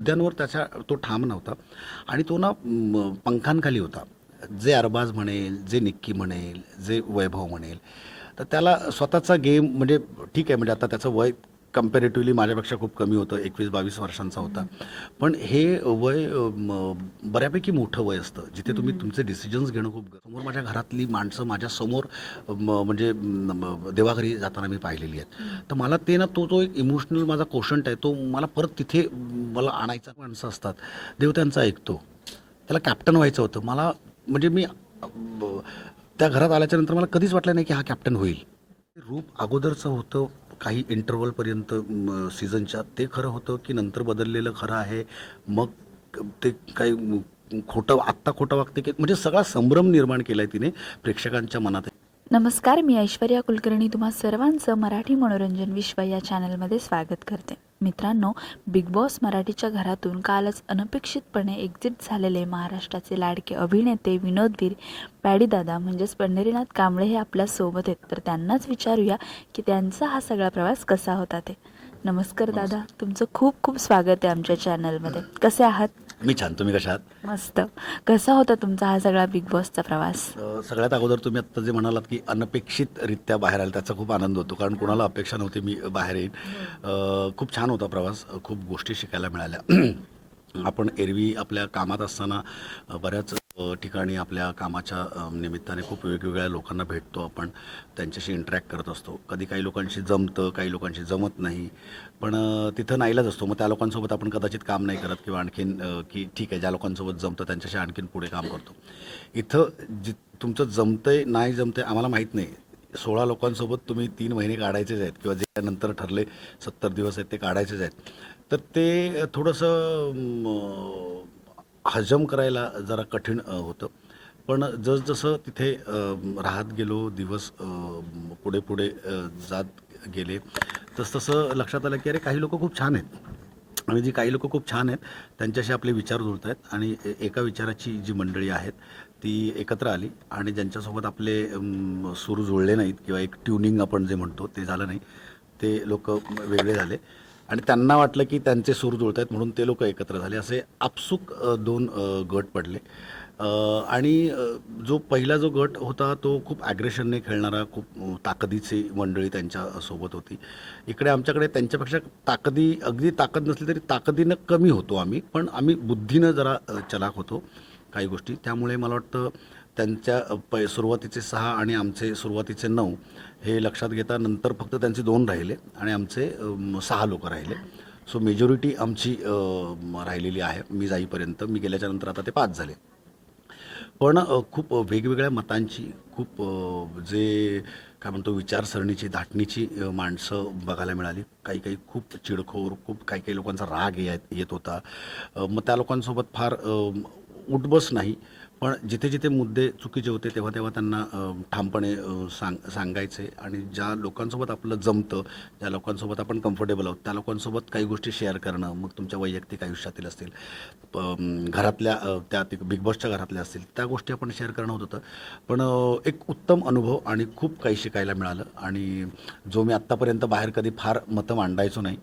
मुद्द्यांवर त्याचा तो ठाम नव्हता आणि तो ना पंखांखाली होता. जे अरबाज म्हणेल, जे निक्की म्हणेल, जे वैभव म्हणेल, तर त्याला स्वतःचा गेम म्हणजे ठीक आहे, म्हणजे आता त्याचं वय कंपॅरेटिव्हली माझ्यापेक्षा खूप कमी होतं, 21-22 वर्षांचा होता. पण हे वय बऱ्यापैकी मोठं वय असतं, जिथे तुम्ही तुमचे डिसिजन्स घेणं खूप समोर माझ्या घरातली माणसं माझ्यासमोर म्हणजे देवाघरी जाताना मी पाहिलेली आहेत. तर मला ते ना तो एक इमोशनल माझा कोशंट आहे, तो मला परत तिथे मला आणायचा. माणसं असतात, देव त्यांचा ऐकतो. त्याला कॅप्टन व्हायचं होतं मला, म्हणजे मी त्या घरात आल्याच्यानंतर मला कधीच वाटलं नाही की हा कॅप्टन होईल. रूप अगोदरचं होतं काही इंटरवलपर्यंत सीझनच्या, ते खरं होतं की नंतर बदललेलं खरं आहे. मग ते काही खोटं आत्ता खोटं वागते की म्हणजे सगळा संभ्रम निर्माण केला आहे तिने प्रेक्षकांच्या मनात. नमस्कार, मी ऐश्वर्या कुलकर्णी तुम्हा सर्वांचं मराठी मनोरंजन विश्व या चॅनलमध्ये स्वागत करते. मित्रांनो, बिग बॉस मराठीच्या घरातून कालच अनपेक्षितपणे एक्झिट झालेले महाराष्ट्राचे लाडके अभिनेते विनोदवीर पॅडीदादा म्हणजेच पंढरीनाथ कांबळे हे आपल्यासोबत आहेत. तर त्यांनाच विचारूया की त्यांचा हा सगळा प्रवास कसा होता ते. नमस्कार दादा, तुमचं खूप खूप स्वागत आहे आमच्या चॅनलमध्ये. कसे आहात? मी छान, तुम्ही कशा आहात? मस्त. कसा होता तुमचा हा सगळा बिग बॉसचा प्रवास? सगळ्यात अगोदर तुम्ही आत्ता जे म्हणालात की अनपेक्षितरित्या बाहेर आले, त्याचा खूप आनंद होतो, कारण कोणाला अपेक्षा नव्हती मी बाहेर येईन. खूप छान होता प्रवास, खूप गोष्टी शिकायला मिळाल्या. आपण एरवी आपल्या कामात असताना बऱ्याच ठिकाणी आपल्या कामाच्या निमित्ताने खूप वेगवेगळ्या लोकांना भेटतो, आपण त्यांच्याशी इंटरॅक्ट करत असतो. कधी काही लोकांशी जमतं, काही लोकांशी जमत नाही, पण तिथं नाईलाज असतो. मग त्या लोकांसोबत आपण कदाचित काम नाही करत किंवा आणखीन की ठीक आहे, ज्या लोकांसोबत जमतं त्यांच्याशी आणखीन पुढे काम करतो. इथं तुमचं जमतंय नाही जमतंय आम्हाला माहीत नाही. 16 लोकांसोबत तुम्ही 3 महिने काढायचेच आहेत किंवा जे नंतर ठरले 70 दिवस आहेत ते काढायचेच आहेत. तर ते थोडंसं हजम करायला जरा कठीण होतं. पण जसजसं तिथे राहत गेलो, दिवस पुढे पुढे जात गेले, तसतसं लक्षात आलं की अरे काही लोकं खूप छान आहेत आणि जी काही लोकं खूप छान आहेत त्यांच्याशी आपले विचार जुळत आहेत आणि एका विचाराची जी मंडळी आहेत ती एकत्र आली आणि ज्यांच्यासोबत आपले सूर जुळले नाहीत किंवा एक ट्युनिंग आपण जे म्हणतो ते झालं नाही, ते लोक वेगळे झाले आणि त्यांना वाटलं की त्यांचे सूर जुळत आहेत म्हणून ते लोक एकत्र झाले. असे आपसूक दोन गट पडले. आणि जो पहिला जो गट होता तो खूप ॲग्रेशनने खेळणारा, खूप ताकदीची मंडळी त्यांच्यासोबत होती. इकडे आमच्याकडे त्यांच्यापेक्षा अगदी ताकद नसली तरी ताकदीनं कमी होतो आम्ही, पण आम्ही बुद्धीनं जरा चलाक होतो काही गोष्टी. त्यामुळे मला वाटतं त्यांच्या सुरुवातीचे 6 आणि आमचे सुरुवातीचे 9 हे लक्षात घेता नंतर फक्त त्यांचे 2 राहिले आणि आमचे 6 लोक राहिले. सो मेजॉरिटी आमची राहिलेली आहे मी जाईपर्यंत. मी गेल्याच्यानंतर आता ते 5 झाले. पण खूप वेगवेगळ्या मतांची, खूप जे काय म्हणतो विचारसरणीची, धाटणीची माणसं बघायला मिळाली. काही काही खूप चिडखोर, खूप काही काही लोकांचा राग येत होता. मग त्या लोकांसोबत फार उठबस नाही, पण जिथे जिथे मुद्दे चुकीचे होते तेव्हा तेव्हा त्यांना ठामपणे सांगायचे आणि ज्या लोकांसोबत आपलं जमतं, ज्या लोकांसोबत आपण कम्फर्टेबल आहोत त्या लोकांसोबत काही गोष्टी शेअर करणं, मग तुमच्या वैयक्तिक आयुष्यातील असतील, घरातल्या त्या बिग बॉसच्या घरातल्या असतील, त्या गोष्टी आपण शेअर करणं होत होतं. पण एक उत्तम अनुभव आणि खूप काही शिकायला मिळालं. आणि जो मी आत्तापर्यंत बाहेर कधी फार मतं मांडायचो नाही,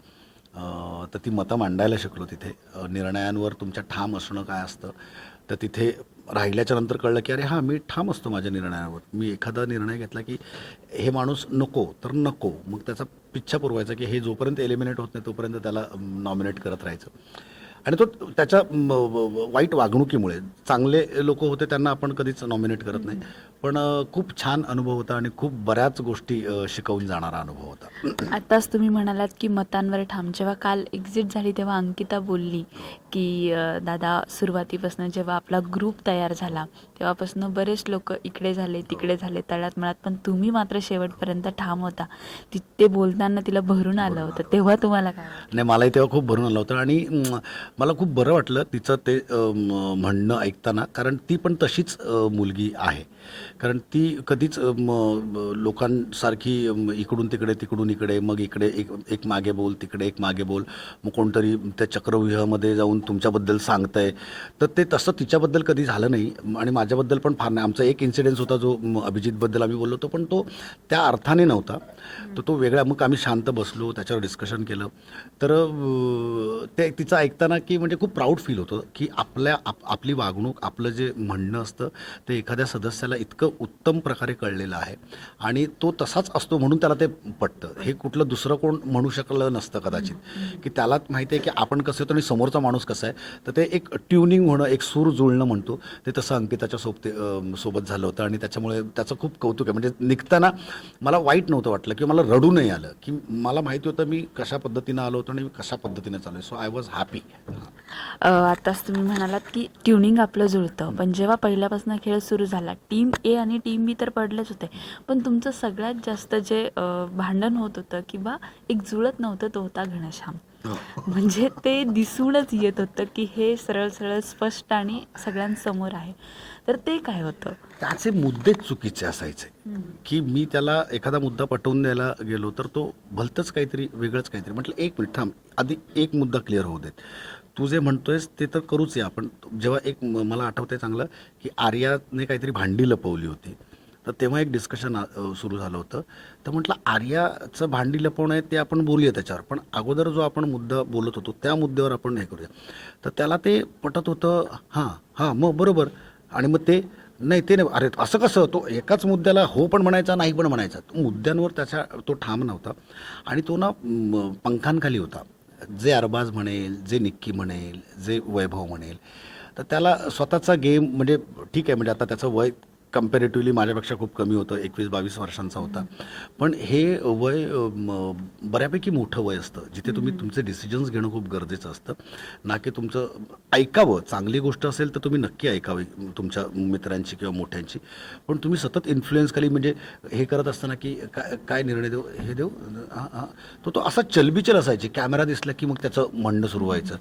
तर ती मतं मांडायला शिकलो तिथे. निर्णयांवर तुमच्या ठाम असणं काय असतं, तर तिथे राहिल्याच्या नंतर कळलं की अरे हां, मी ठाम असतो माझ्या निर्णयावर. मी एखादा निर्णय घेतला की हे माणूस नको तर नको, मग त्याचा पिच्छा पुरवायचा की हे जोपर्यंत एलिमिनेट होत नाही तोपर्यंत त्याला नॉमिनेट करत राहायचं. आणि तो त्याच्या वाईट वागणुकीमुळे, चांगले लोक होते त्यांना आपण कधीच नॉमिनेट करत नाही, पण खूप छान अनुभव होता आणि खूप बऱ्याच गोष्टी शिकवून जाणारा अनुभव होता. आत्ताच तुम्ही म्हणालात की मतांवर ठाम. जेव्हा काल एक्झिट झाली तेव्हा अंकिता बोलली की दादा, सुरुवातीपासून जेव्हा आपला ग्रुप तयार झाला तेव्हापासून बरेच लोक इकडे झाले तिकडे झाले तळ्यात मळ्यात, पण तुम्ही मात्र शेवटपर्यंत ठाम होता. ते बोलताना तिला भरून आलं होतं, तेव्हा तुम्हाला काय वाटलं? नाही, मलाही तेव्हा खूप भरून आलं होतं आणि मला खूप बरं वाटलं तिचं ते म्हणणं ऐकताना, कारण ती पण तशीच मुलगी आहे कारण ती कधीच लोकांसारखी इकडून तिकडे तिकडून इकडे मग इकडे एक मागे बोल तिकडे एक मागे बोल मग कोणतरी त्या चक्रव्यूहामध्ये जाऊन तुमच्याबद्दल सांगतंय तर ते तसं तिच्याबद्दल कधी झालं नाही आणि माझ्याबद्दल पण फार नाही. आमचा एक इन्सिडेन्स होता जो अभिजितबद्दल आम्ही बोललो होतो पण तो त्या अर्थाने नव्हता. तर तो वेगळा. मग आम्ही शांत बसलो त्याच्यावर डिस्कशन केलं तर ते तिचं ऐकताना की म्हणजे खूप प्राऊड फील होतं की आपली वागणूक आपलं जे म्हणणं असतं ते एखाद्या सदस्याला इतकं उत्तम प्रकारे कळलेलं आहे आणि तो तसाच असतो म्हणून त्याला ते पटतं. हे कुठलं दुसरं कोण म्हणू शकलं नसतं कदाचित की त्याला माहिती आहे की आपण कसं होतो आणि समोरचा माणूस कसा आहे. तर ते एक ट्युनिंग होणं एक सूर जुळणं म्हणतो ते तसं अंकिताच्या सोबत झालं होतं आणि त्याच्यामुळे त्याचं खूप कौतुक आहे. म्हणजे निघताना मला वाईट नव्हतं वाटलं किंवा मला रडू नाही आलं की मला माहिती होतं मी कशा पद्धतीनं आलो होतो आणि मी कशा पद्धतीने चालू आहे. So I was happy. आताच तुम्ही म्हणालात की ट्युनिंग आपलं जुळतं, पण जेव्हा पहिल्यापासून खेळ सुरू झाला टीम ए आणि टीम बी तर पडलेच होते, पण तुमचं सगळ्यात जास्त जे भांडण होत होतं किंवा एक जुळत नव्हतं तो होता घनश्याम. म्हणजे ते दिसूनच येत होतं की हे सरळ सरळ स्पष्ट आणि सगळ्यांसमोर आहे. तर ते काय होतं? त्याचे मुद्देच चुकीचे असायचे की मी त्याला एखादा मुद्दा पटवून द्यायला गेलो तर तो भलतंच काहीतरी वेगळंच काहीतरी. म्हटलं एक मिनिट थांब आधी एक मुद्दा क्लिअर होऊ देत. तू जे म्हणतोयस ते तर करूच आहे आपण. जेव्हा एक मला आठवतंय चांगलं की आर्याने काहीतरी भांडी लपवली होती तर तेव्हा एक डिस्कशन सुरू झालं होतं. तर म्हटलं आर्याचं भांडी लपवणं आहे ते आपण बोलूया त्याच्यावर पण अगोदर जो आपण मुद्दा बोलत होतो त्या मुद्द्यावर आपण हे करूया. तर त्याला ते पटत होतं. हां मग बरोबर. आणि मग ते नाही ते नाही अरे असं कसं तो एकाच मुद्द्याला हो पण म्हणायचा नाही पण म्हणायचा. तो मुद्द्यांवर तो ठाम नव्हता आणि तो ना पंखांखाली होता. जे अरबाज म्हणेल जे निक्की म्हणेल जे वैभव म्हणेल तर त्याला स्वतःचा गेम म्हणजे ठीक आहे. म्हणजे आता त्याचं वय कम्पॅरेटिव्हली माझ्यापेक्षा खूप कमी होतं. 21-22 वर्षांचा होता. पण हे वय बऱ्यापैकी मोठं वय असतं जिथे तुम्ही तुमचे डिसिजन्स घेणं खूप गरजेचं असतं ना की तुमचं ऐकावं. चांगली गोष्ट असेल तर तुम्ही नक्की ऐकावी तुमच्या मित्रांची किंवा मोठ्यांची. पण तुम्ही सतत इन्फ्लुएन्स खाली म्हणजे हे करत असताना की काय निर्णय देऊ हे देऊ हां तो असा चलबिचल असायचे. कॅमेरा दिसला की मग त्याचं म्हणणं सुरू व्हायचं.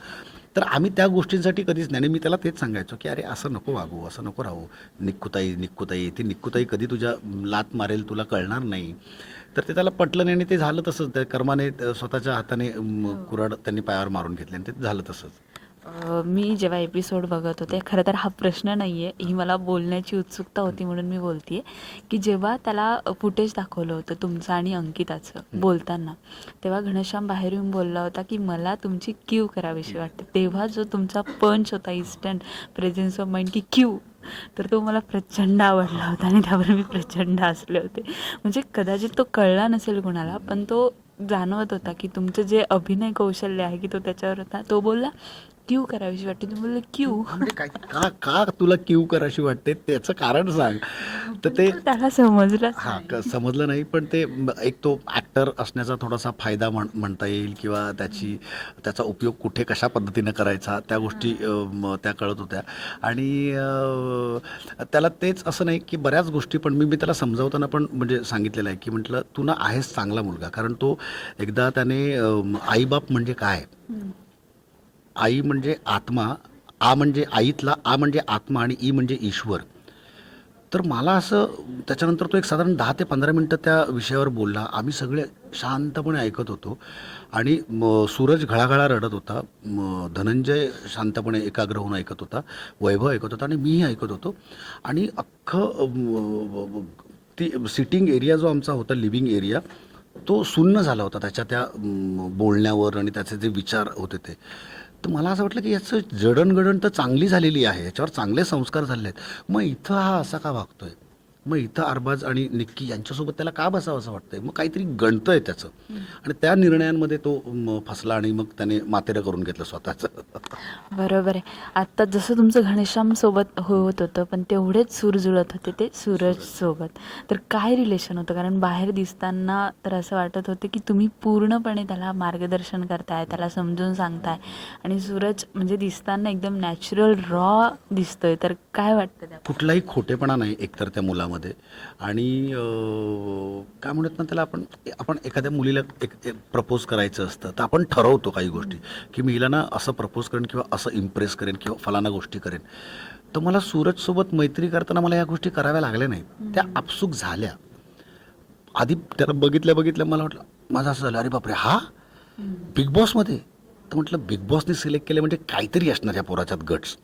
तर आम्ही त्या गोष्टींसाठी कधीच नाही. आणि मी त्याला तेच सांगायचो की अरे असं नको वागू असं नको राहू. निक्कुताई ती निक्कुताई कधी तुझ्या लात मारेल तुला कळणार नाही. तर ते त्याला पटलं नाही आणि ते झालं तसंच. त्या कर्माने स्वतःच्या हाताने कुऱ्हाड त्यांनी पायावर मारून घेतले आणि ते झालं तसंच. मी जेव्हा एपिसोड बघत होते खरं तर हा प्रश्न नाही आहे, ही मला बोलण्याची उत्सुकता होती म्हणून मी बोलते की जेव्हा त्याला फुटेज दाखवलं होतं तुमचं आणि अंकिताचं बोलताना तेव्हा घनश्याम बाहेर येऊन बोलला होता की मला तुमची क्यू करावीशी वाटते. तेव्हा जो तुमचा पंच होता इन्स्टंट प्रेझेन्स ऑफ माइंड की क्यू तर तो मला प्रचंड आवडला होता आणि त्यावर मी प्रचंड हसले होते. म्हणजे कदाचित तो कळला नसेल कोणाला पण तो जाणवत होता की तुमचं जे अभिनय कौशल्य आहे की तो त्याच्यावर होता. तो बोलला क्यू करावीशी वाटते. तुम्ही बोलले क्यू म्हणजे काय का तुला क्यू कराशी वाटते त्याचं कारण सांग. तर ते त्याला समजलं समजलं नाही. पण ते एक तो ॲक्टर असण्याचा थोडासा फायदा म्हणता येईल किंवा त्याचा उपयोग कुठे कशा पद्धतीनं करायचा त्या गोष्टी त्या कळत होत्या. आणि त्याला तेच असं नाही की बऱ्याच गोष्टी पण मी त्याला समजावताना पण म्हणजे सांगितलेलं आहे की म्हटलं तू ना आहेस चांगला मुलगा. कारण तो एकदा त्याने आईबाप म्हणजे काय आई म्हणजे आत्मा आ म्हणजे आईतला आ म्हणजे आत्मा आणि ई म्हणजे ईश्वर. तर मला असं त्याच्यानंतर तो एक साधारण 10 ते 15 मिनटं त्या विषयावर बोलला. आम्ही सगळे शांतपणे ऐकत होतो आणि सूरज घळाघळा रडत होता. धनंजय शांतपणे एकाग्र होऊन ऐकत होता. वैभव ऐकत होता आणि मीही ऐकत होतो. आणि अख्खं ती सिटिंग एरिया जो आमचा होता लिव्हिंग एरिया तो सुन्न झाला होता त्याच्या त्या बोलण्यावर आणि त्याचे जे विचार होते ते. तर मला असं वाटलं की याचं जडणघडण तर चांगली झालेली आहे. याच्यावर चांगले संस्कार झाले आहेत. मग इथं हा असा का वागतोय. मग इथं अरबाज आणि निक्की यांच्यासोबत त्याला का बसावं असं वाटतंय. मग काहीतरी गणतंय त्याचं. आणि त्या निर्णयांमध्ये तो फसला आणि मग त्याने मातेरं करून घेतलं स्वतःचं. बरोबर आहे. आत्ता जसं तुमचं घनश्याम सोबत होत होतं पण तेवढेच सूर जुळत होते ते सूरज सोबत. तर काय रिलेशन होतं. कारण बाहेर दिसताना तर असं वाटत होते की तुम्ही पूर्णपणे त्याला मार्गदर्शन करताय त्याला समजून सांगताय आणि सूरज म्हणजे दिसताना एकदम नॅचरल रॉ दिसतोय. तर काय वाटतं त्या कुठलाही खोटेपणा नाही एकतर त्या मुलामध्ये. रीलमध्ये. आणि काय म्हणत ना त्याला, आपण आपण एखाद्या मुलीला एक प्रपोज करायचं असतं तर आपण ठरवतो काही गोष्टी, की मी हिला ना असं प्रपोज करेन किंवा असं इम्प्रेस करेन किंवा फलाना गोष्टी करेन. तर मला सूरजसोबत मैत्री करताना मला या गोष्टी कराव्या लागल्या नाहीत, त्या आपसूक झाल्या. आधी त्याला बघितल्या मला वाटलं, माझं असं झालं, अरे बापरे हा बिग बॉसमध्ये. तर म्हटलं बिग बॉसने सिलेक्ट केलं म्हणजे काहीतरी असणार या पोराच्यात गट्स.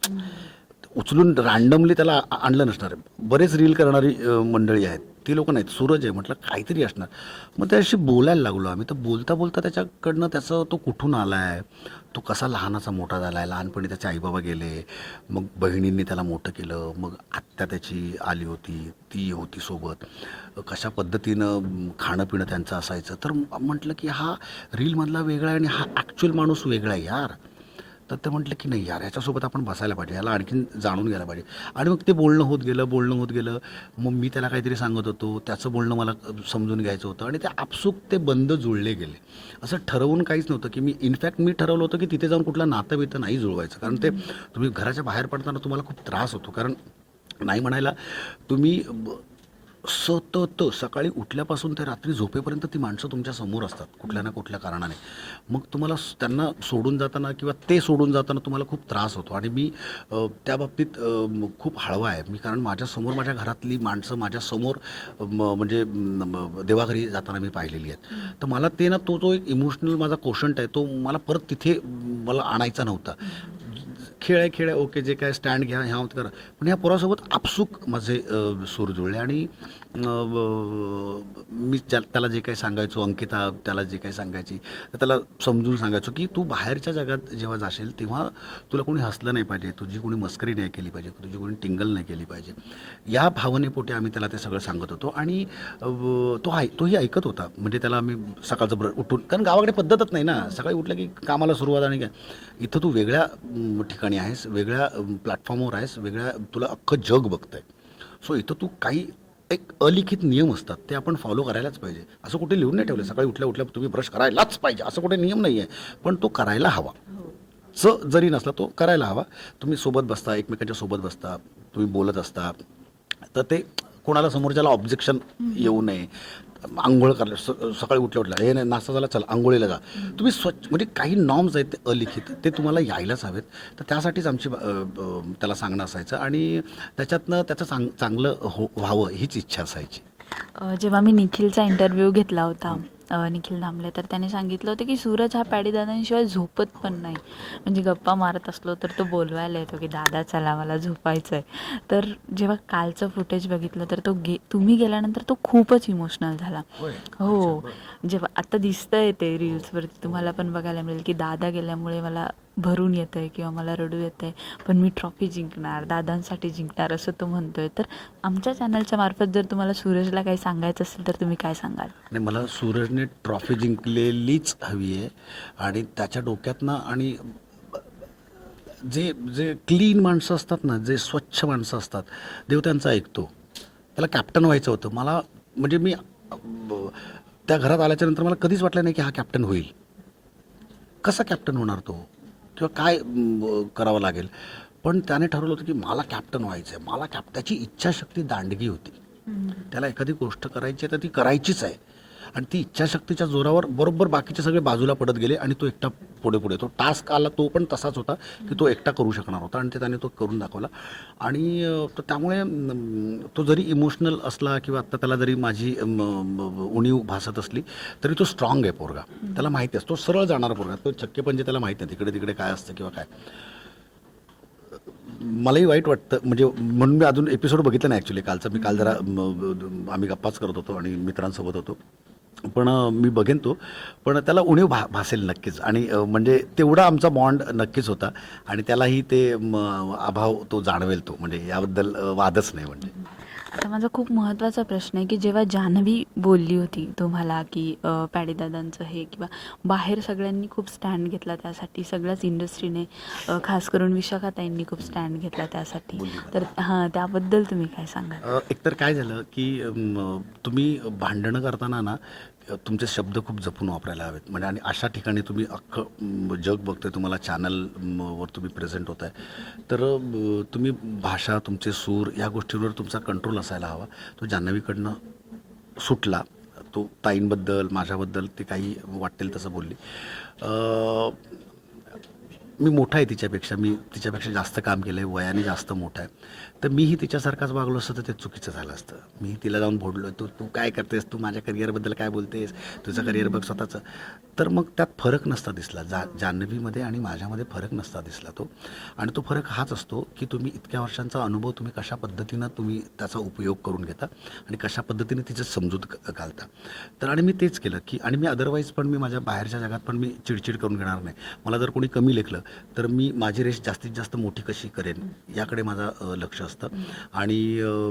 उचलून रँडमली त्याला आणलं नसणार. बरेच रील करणारी मंडळी आहेत, ती लोक नाहीत, सूरज आहे. म्हटलं काहीतरी असणार. मग त्याच्याशी बोलायला लागलो आम्ही. तर बोलता बोलता त्याच्याकडनं त्याचं तो कुठून आला आहे, तो कसा लहानाचा मोठा झाला आहे, लहानपणी त्याचे आईबाबा गेले, मग बहिणींनी त्याला मोठं केलं, मग आत्या त्याची आली होती, ती होती सोबत, कशा पद्धतीनं खाणं पिणं त्यांचं असायचं. तर म्हटलं की हा रीलमधला वेगळा आहे आणि हा ॲक्च्युअल माणूस वेगळा आहे यार. तर ते म्हटलं की नाही यार, याच्यासोबत आपण बसायला पाहिजे, याला आणखीन जाणून घ्यायला पाहिजे. आणि मग ते बोलणं होत गेलं. मग मी त्याला काहीतरी सांगत होतो, त्याचं बोलणं मला समजून घ्यायचं होतं आणि ते आपसूक ते बंद जुळले गेले. असं ठरवून काहीच नव्हतं की इनफॅक्ट मी ठरवलं होतं की तिथे जाऊन कुठलं नातं बितं नाही जुळवायचं. कारण ते तुम्ही घराच्या बाहेर पडताना तुम्हाला खूप त्रास होतो. कारण नाही म्हणायला, तुम्ही सतत सकाळी उठल्यापासून ते रात्री झोपेपर्यंत ती माणसं तुमच्या समोर असतात कुठल्या ना कुठल्या कारणाने. मग तुम्हाला त्यांना सोडून जाताना किंवा ते सोडून जाताना तुम्हाला खूप त्रास होतो. आणि मी त्या बाबतीत खूप हळवा आहे मी. कारण माझ्यासमोर माझ्या घरातली माणसं माझ्यासमोर म्हणजे देवाघरी जाताना मी पाहिलेली आहेत. तर मला ते ना तो एक इमोशनल माझा कोशंट आहे, तो मला परत तिथे मला आणायचा नव्हता. खेळ आहे ओके, जे काय स्टँड घ्या ह्या करा. पण ह्या पोरासोबत आपसूक माझे सूर जुळले. आणि मी त्याला जे काही सांगायचो, अंकिता त्याला जे काही सांगायची, तर त्याला समजून सांगायचो की तू बाहेरच्या जगात जेव्हा जाशील तेव्हा तुला कोणी हसलं नाही पाहिजे, तुझी कोणी मस्करी नाही केली पाहिजे, तुझी कोणी टिंगल नाही केली पाहिजे. या भावनेपोटी आम्ही त्याला ते सगळं सांगत होतो. आणि तोही ऐकत होता. म्हणजे त्याला आम्ही सकाळचं उठून, कारण गावाकडे पद्धतच नाही ना, सकाळी उठलं की कामाला सुरुवात. आणि काय इथं तू वेगळ्या ठिकाणी आहेस, वेगळ्या प्लॅटफॉर्मवर आहेस, तुला अख्खं जग बघतंय. सो इथं तू काही एक अलिखित नियम असतात, ते आपण फॉलो करायलाच पाहिजे. असं कुठे लिहून नाही ठेवलं सकाळी उठल्या तुम्ही ब्रश करायलाच पाहिजे, असं कुठे नियम नाही आहे. पण तो करायला हवा. जरी नसला तो करायला हवा. तुम्ही सोबत बसता, एकमेकांच्या सोबत बसता, तुम्ही बोलत असता, तर ते कोणाला समोरच्याला ऑब्जेक्शन येऊ नये. आंघोळ करायला सकाळी उठल्या हे नाही, नाश्ता झाला, चला आंघोळीला जा. तुम्ही स्वच्छ, म्हणजे काही नॉर्म्स आहेत ते अलिखित, ते तुम्हाला यायलाच हवेत. तर त्यासाठीच आमची त्याला सांगणं असायचं. आणि त्याच्यातनं त्याचं चांगलं व्हावं हीच इच्छा असायची. जेव्हा मी निखिलचा इंटरव्ह्यू घेतला होता, निखिल दामले, तर त्याने सांगितलं होतं की सूरज हा पॅडीदादांशिवाय झोपत पण नाही. म्हणजे गप्पा मारत असलो तर तो बोलवायला येतो की दादा चला मला झोपायचं आहे. तर जेव्हा कालचं फुटेज बघितलं तर तुम्ही गेल्यानंतर तो खूपच इमोशनल झाला. हो, जेव्हा आता दिसतंय ते रील्सवरती तुम्हाला पण बघायला मिळेल की दादा गेल्यामुळे मला भरून येतं आहे किंवा मला रडू येतं आहे, पण मी ट्रॉफी जिंकणार, दादांसाठी जिंकणार असं तो म्हणतो आहे. तर आमच्या चॅनलच्या मार्फत जर तुम्हाला सूरजला काही सांगायचं असेल तर तुम्ही काय सांगाल? नाही, मला सूरजने ट्रॉफी जिंकलेलीच हवी आहे. आणि त्याच्या डोक्यातनं, आणि जे जे क्लीन माणसं असतात ना, जे स्वच्छ माणसं असतात, देव त्यांचं ऐकतो. त्याला कॅप्टन व्हायचं होतं. मला म्हणजे मी त्या घरात आल्याच्यानंतर मला कधीच वाटलं नाही की हा कॅप्टन होईल. कसा कॅप्टन होणार तो, किंवा काय करावं लागेल. पण त्याने ठरवलं होतं की मला कॅप्टन व्हायचं आहे. त्याची इच्छाशक्ती दांडगी होती. त्याला एखादी गोष्ट करायची आहे तर ती करायचीच आहे. आणि ती इच्छाशक्तीच्या जोरावर बरोबर बाकीचे सगळे बाजूला पडत गेले आणि तो एकटा पुढे तो टास्क आला, तो पण तसाच होता की तो एकटा करू शकणार होता. आणि त्याने तो करून दाखवला. आणि त्यामुळे तो जरी इमोशनल असला किंवा आत्ता त्याला जरी माझी उणीव भासत असली तरी तो स्ट्रॉंग आहे पोरगा. त्याला माहिती असतो, तो सरळ जाणारा पोरगा. तो चक्के म्हणजे त्याला माहिती नाही तिकडे तिकडे काय असतं किंवा काय. मलाही वाईट वाटतं, म्हणजे म्हणून मी अजून एपिसोड बघितला नाही ॲक्च्युली कालचा. मी काल जरा आम्ही गप्पाच करत होतो आणि मित्रांसोबत होतो. पण मी बघेन तो. पण त्याला उणीव भासेल नक्कीच. आणि म्हणजे तेवढा आमचा बॉन्ड नक्कीच होता. आणि त्यालाही ते अभाव तो जाणवेल तो, म्हणजे याबद्दल वादच नाही. म्हणजे आता माझा खूप महत्त्वाचा प्रश्न आहे की जेव्हा जान्हवी बोलली होती तुम्हाला की पॅडीदादांचं हे, किंवा बाहेर सगळ्यांनी खूप स्टँड घेतला त्यासाठी, सगळ्याच इंडस्ट्रीने, खास करून विशाखाताईंनी खूप स्टँड घेतला त्यासाठी, तर हां, त्याबद्दल तुम्ही काय सांगाल? एकतर काय झालं की तुम्ही भांडणं करताना ना तुमचे शब्द खूप जपून वापरायला हवेत. म्हणजे आणि अशा ठिकाणी तुम्ही अख्खं जग बघतोय, तुम्हाला चॅनल वर तुम्ही प्रेझेंट होत आहे, तर तुम्ही भाषा, तुमचे सूर या गोष्टींवर तुमचा कंट्रोल असायला हवा. तो जान्हवीकडनं सुटला. तो ताईंबद्दल, माझ्याबद्दल ते काही वाटेल तसं बोलली. मी मोठा आहे तिच्यापेक्षा, मी तिच्यापेक्षा जास्त काम केलं आहे, वयाने जास्त मोठा आहे. तर मीही तिच्यासारखाच वागलो असतं तर ते चुकीचं झालं असतं. मी तिला जाऊन भोडलो, तू तू काय करतेस, तू माझ्या करिअरबद्दल काय बोलतेस, तुझं करिअर बघ स्वतःचं. तर मग त्यात फरक नसता दिसला. जान्हवीमध्ये आणि माझ्यामध्ये फरक नसता दिसला तो. आणि तो फरक हाच असतो की तुम्ही इतक्या वर्षांचा अनुभव तुम्ही कशा पद्धतीनं तुम्ही त्याचा उपयोग करून घेता आणि कशा पद्धतीने तिचं समजूत घालता. तर आणि मी तेच केलं की, आणि मी अदरवाईज पण मी माझ्या बाहेरच्या जगात पण मी चिडचिड करून घेणार नाही. मला जर कोणी कमी लेखलं तर मी माझी रेष जास्तीत जास्त मोठी कशी करेन याकडे माझं लक्ष असतं. आणि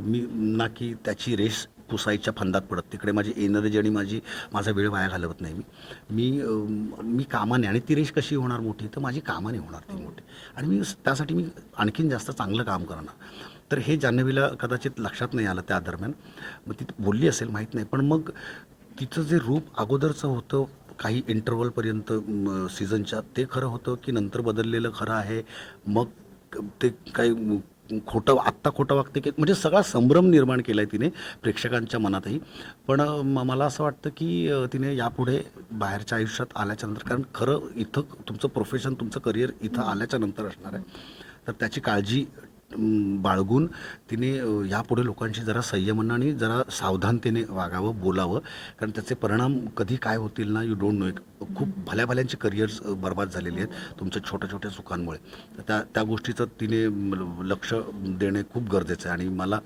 मी ना की त्याची रेष पुसायच्या फंदात पडत, तिकडे माझी एनर्जी आणि माझा वेळ वाया घालवत नाही. मी कामाने, आणि ती रेष कशी होणार मोठी, तर माझी कामाने होणार ती मोठी. आणि त्यासाठी मी आणखीन जास्त चांगलं काम करणार. तर हे जान्हवीला कदाचित लक्षात नाही आलं त्या दरम्यान. मग ती बोलली असेल, माहीत नाही. पण मग तिचं जे रूप अगोदरचं होतं काही इंटरवलपर्यंत सीझनच्या, ते खरं होतं की नंतर बदललेलं खरं आहे. मग ते काही खोटं आत्ता खोटं वागते की, म्हणजे सगळा संभ्रम निर्माण केला आहे तिने प्रेक्षकांच्या मनातही. पण मला असं वाटतं की तिने यापुढे बाहेरच्या आयुष्यात आल्याच्यानंतर, कारण खरं इथं तुमचं प्रोफेशन, तुमचं करिअर इथं आल्याच्या नंतर असणार आहे, तर त्याची काळजी बाळगून तिने यापुढे लोकांशी जरा संयमानं आणि जरा सावधानतेने वागावं, बोलावं. कारण त्याचे परिणाम कधी काय होतील ना, यू डोंट नो. खूप भल्याभल्यांची करिअर्स बर्बाद झालेली आहेत तुमच्या छोट्या छोट्या चुकांमुळे. तर त्या गोष्टीचं तिने लक्ष देणे खूप गरजेचं आहे. आणि मला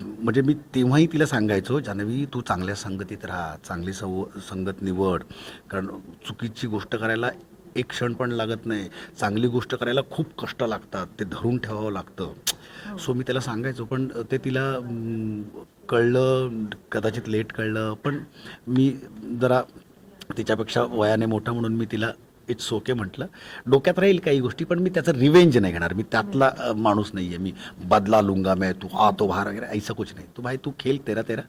म्हणजे मी तेव्हाही तिला सांगायचो, जान्हवी तू चांगल्या संगतीत राहा, चांगली संगत निवड. कारण चुकीची गोष्ट करायला एक क्षण पण लागत नाही, चांगली गोष्ट करायला खूप कष्ट लागतात, ते धरून ठेवावं लागतं. सो मी त्याला सांगायचो, पण ते तिला कळलं, कदाचित लेट कळलं. पण मी जरा तिच्यापेक्षा वयाने मोठा म्हणून मी तिला इट्स ओके म्हटलं. डोक्यात राहील काही गोष्टी, पण मी त्याचं रिवेंज नाही घेणार. मी त्यातला माणूस नाही आहे. मी बदला लूंगा मैं, तू आ तो बाहर वगैरे ऐसा कुछ नाही. तू भाई तू खेळ तेरा तेरा.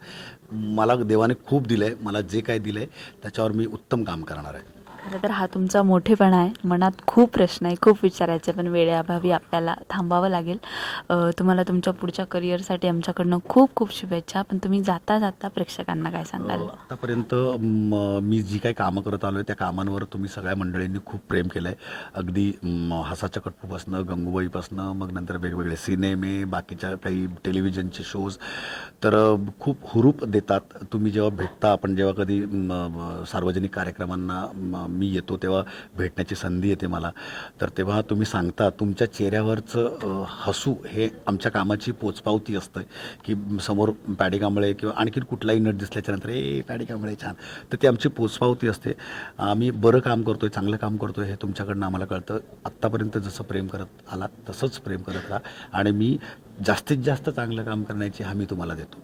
मला देवाने खूप दिलं आहे, मला जे काय दिलं आहे त्याच्यावर मी उत्तम काम करणार आहे. खरं तर हा तुमचा मोठेपणा आहे. मनात खूप प्रश्न आहे, खूप विचारायचे, पण वेळेअभावी आपल्याला थांबावं लागेल. तुम्हाला तुमच्या पुढच्या करिअरसाठी आमच्याकडनं खूप खूप शुभेच्छा. पण तुम्ही जाता जाता प्रेक्षकांना काय सांगाल? आतापर्यंत मी जी काही कामं करत आलो आहे त्या कामांवर तुम्ही सगळ्या मंडळींनी खूप प्रेम केलं आहे. अगदी हसाच्या कट्टूपासनं, गंगूबाईपासनं, मग नंतर वेगवेगळे सिनेमे, बाकीच्या काही टेलिव्हिजनचे शोज, तर खूप हुरूप देतात. तुम्ही जेव्हा भेटता, आपण जेव्हा कधी सार्वजनिक कार्यक्रमांना मी येतो तेव्हा भेटण्याची संधी येते मला, तर तेव्हा तुम्ही सांगता, तुमच्या चेहऱ्यावरचं हसू हे आमच्या कामाची पोचपावती असतं. की समोर पॅडी कांबळे किंवा आणखीन कुठलाही नट दिसल्याच्यानंतर पॅडी कांबळे छान, तर ती आमची पोचपावती असते. आम्ही बरं काम करतो आहे, चांगलं काम करतो आहे हे तुमच्याकडनं आम्हाला कळतं. आत्तापर्यंत जसं प्रेम करत आलात तसंच प्रेम करत राहा. आणि मी जास्तीत जास्त चांगलं काम करण्याची हमी तुम्हाला देतो.